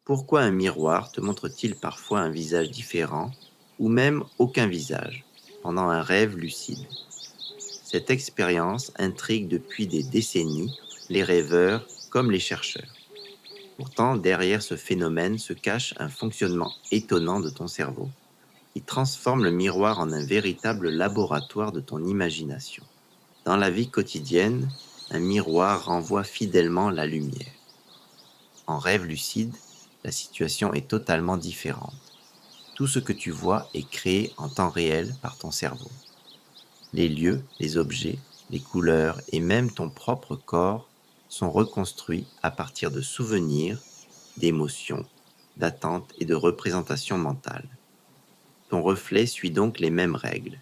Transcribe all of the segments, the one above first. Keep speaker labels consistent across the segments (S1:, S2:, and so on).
S1: Pourquoi un miroir te montre-t-il parfois un visage différent ou même aucun visage pendant un rêve lucide? Cette expérience intrigue depuis des décennies les rêveurs comme les chercheurs. Pourtant, derrière ce phénomène se cache un fonctionnement étonnant de ton cerveau qui transforme le miroir en un véritable laboratoire de ton imagination. Dans la vie quotidienne, un miroir renvoie fidèlement la lumière. En rêve lucide, la situation est totalement différente. Tout ce que tu vois est créé en temps réel par ton cerveau. Les lieux, les objets, les couleurs et même ton propre corps sont reconstruits à partir de souvenirs, d'émotions, d'attentes et de représentations mentales. Ton reflet suit donc les mêmes règles.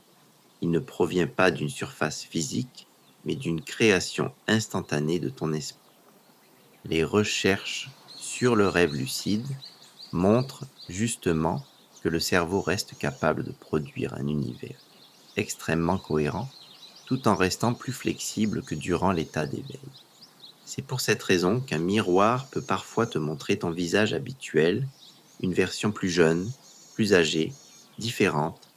S1: Il ne provient pas d'une surface physique, mais d'une création instantanée de ton esprit. Les recherches sur le rêve lucide montrent justement que le cerveau reste capable de produire un univers extrêmement cohérent tout en restant plus flexible que durant l'état d'éveil. C'est pour cette raison qu'un miroir peut parfois te montrer ton visage habituel, une version plus jeune, plus âgée, différente,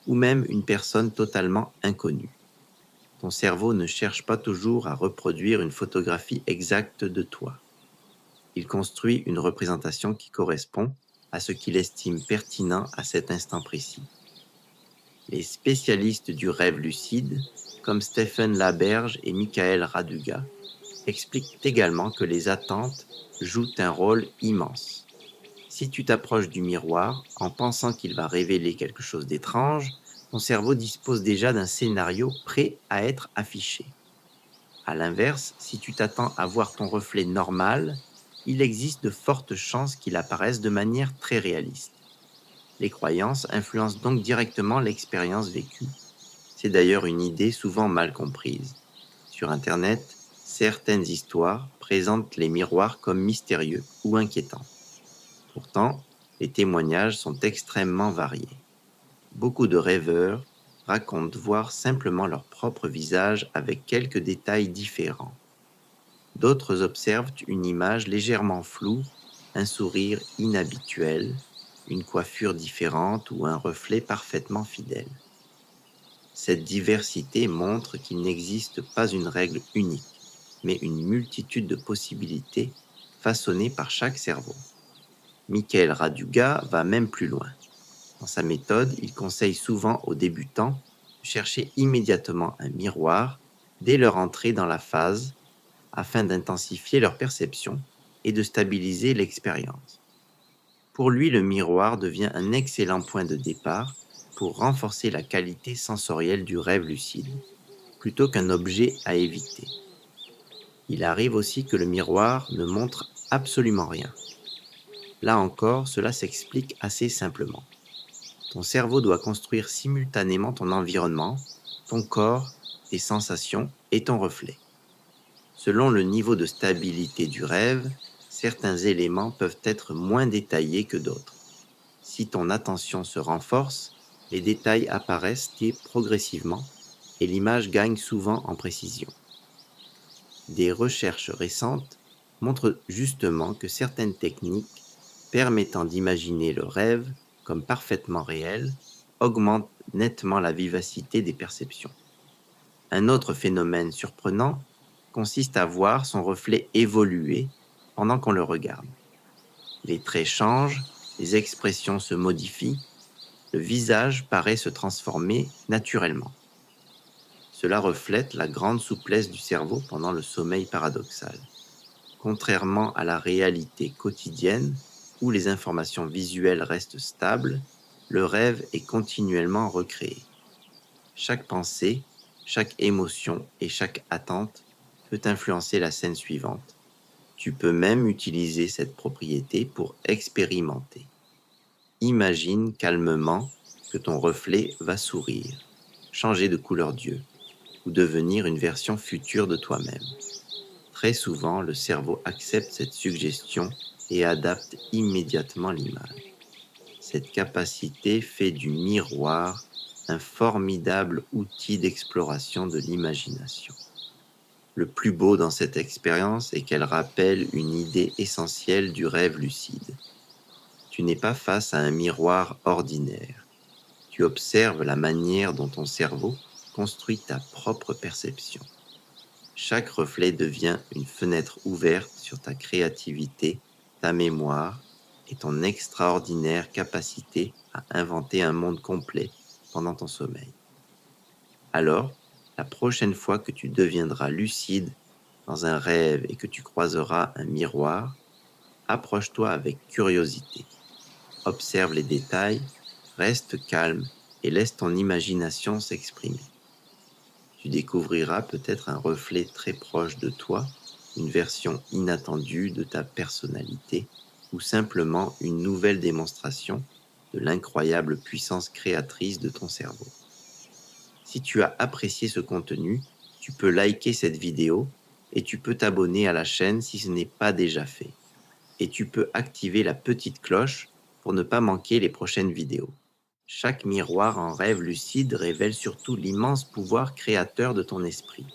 S1: ou même une personne totalement inconnue. Ton cerveau ne cherche pas toujours à reproduire une photographie exacte de toi. Il construit une représentation qui correspond à ce qu'il estime pertinent à cet instant précis. Les spécialistes du rêve lucide, comme Stephen Laberge et Michael Raduga, expliquent également que les attentes jouent un rôle immense. Si tu t'approches du miroir en pensant qu'il va révéler quelque chose d'étrange, ton cerveau dispose déjà d'un scénario prêt à être affiché. À l'inverse, si tu t'attends à voir ton reflet normal, il existe de fortes chances qu'il apparaisse de manière très réaliste. Les croyances influencent donc directement l'expérience vécue. C'est d'ailleurs une idée souvent mal comprise. Sur Internet, certaines histoires présentent les miroirs comme mystérieux ou inquiétants. Pourtant, les témoignages sont extrêmement variés. Beaucoup de rêveurs racontent voir simplement leur propre visage avec quelques détails différents. D'autres observent une image légèrement floue, un sourire inhabituel, une coiffure différente ou un reflet parfaitement fidèle. Cette diversité montre qu'il n'existe pas une règle unique, mais une multitude de possibilités façonnées par chaque cerveau. Michael Raduga va même plus loin. Dans sa méthode, il conseille souvent aux débutants de chercher immédiatement un miroir dès leur entrée dans la phase afin d'intensifier leur perception et de stabiliser l'expérience. Pour lui, le miroir devient un excellent point de départ pour renforcer la qualité sensorielle du rêve lucide, plutôt qu'un objet à éviter. Il arrive aussi que le miroir ne montre absolument rien. Là encore, cela s'explique assez simplement. Ton cerveau doit construire simultanément ton environnement, ton corps, tes sensations et ton reflet. Selon le niveau de stabilité du rêve, certains éléments peuvent être moins détaillés que d'autres. Si ton attention se renforce, les détails apparaissent progressivement et l'image gagne souvent en précision. Des recherches récentes montrent justement que certaines techniques permettant d'imaginer le rêve comme parfaitement réel augmentent nettement la vivacité des perceptions. Un autre phénomène surprenant consiste à voir son reflet évoluer pendant qu'on le regarde. Les traits changent, les expressions se modifient, le visage paraît se transformer naturellement. Cela reflète la grande souplesse du cerveau pendant le sommeil paradoxal. Contrairement à la réalité quotidienne, où les informations visuelles restent stables, le rêve est continuellement recréé. Chaque pensée, chaque émotion et chaque attente peut influencer la scène suivante. Tu peux même utiliser cette propriété pour expérimenter. Imagine calmement que ton reflet va sourire, changer de couleur d'yeux ou devenir une version future de toi-même. Très souvent, le cerveau accepte cette suggestion et adapte immédiatement l'image. Cette capacité fait du miroir un formidable outil d'exploration de l'imagination. Le plus beau dans cette expérience est qu'elle rappelle une idée essentielle du rêve lucide. Tu n'es pas face à un miroir ordinaire. Tu observes la manière dont ton cerveau construit ta propre perception. Chaque reflet devient une fenêtre ouverte sur ta créativité, ta mémoire et ton extraordinaire capacité à inventer un monde complet pendant ton sommeil. Alors, la prochaine fois que tu deviendras lucide dans un rêve et que tu croiseras un miroir, approche-toi avec curiosité. Observe les détails, reste calme et laisse ton imagination s'exprimer. Tu découvriras peut-être un reflet très proche de toi, une version inattendue de ta personnalité ou simplement une nouvelle démonstration de l'incroyable puissance créatrice de ton cerveau. Si tu as apprécié ce contenu, tu peux liker cette vidéo et tu peux t'abonner à la chaîne si ce n'est pas déjà fait. Et tu peux activer la petite cloche pour ne pas manquer les prochaines vidéos. Chaque miroir en rêve lucide révèle surtout l'immense pouvoir créateur de ton esprit.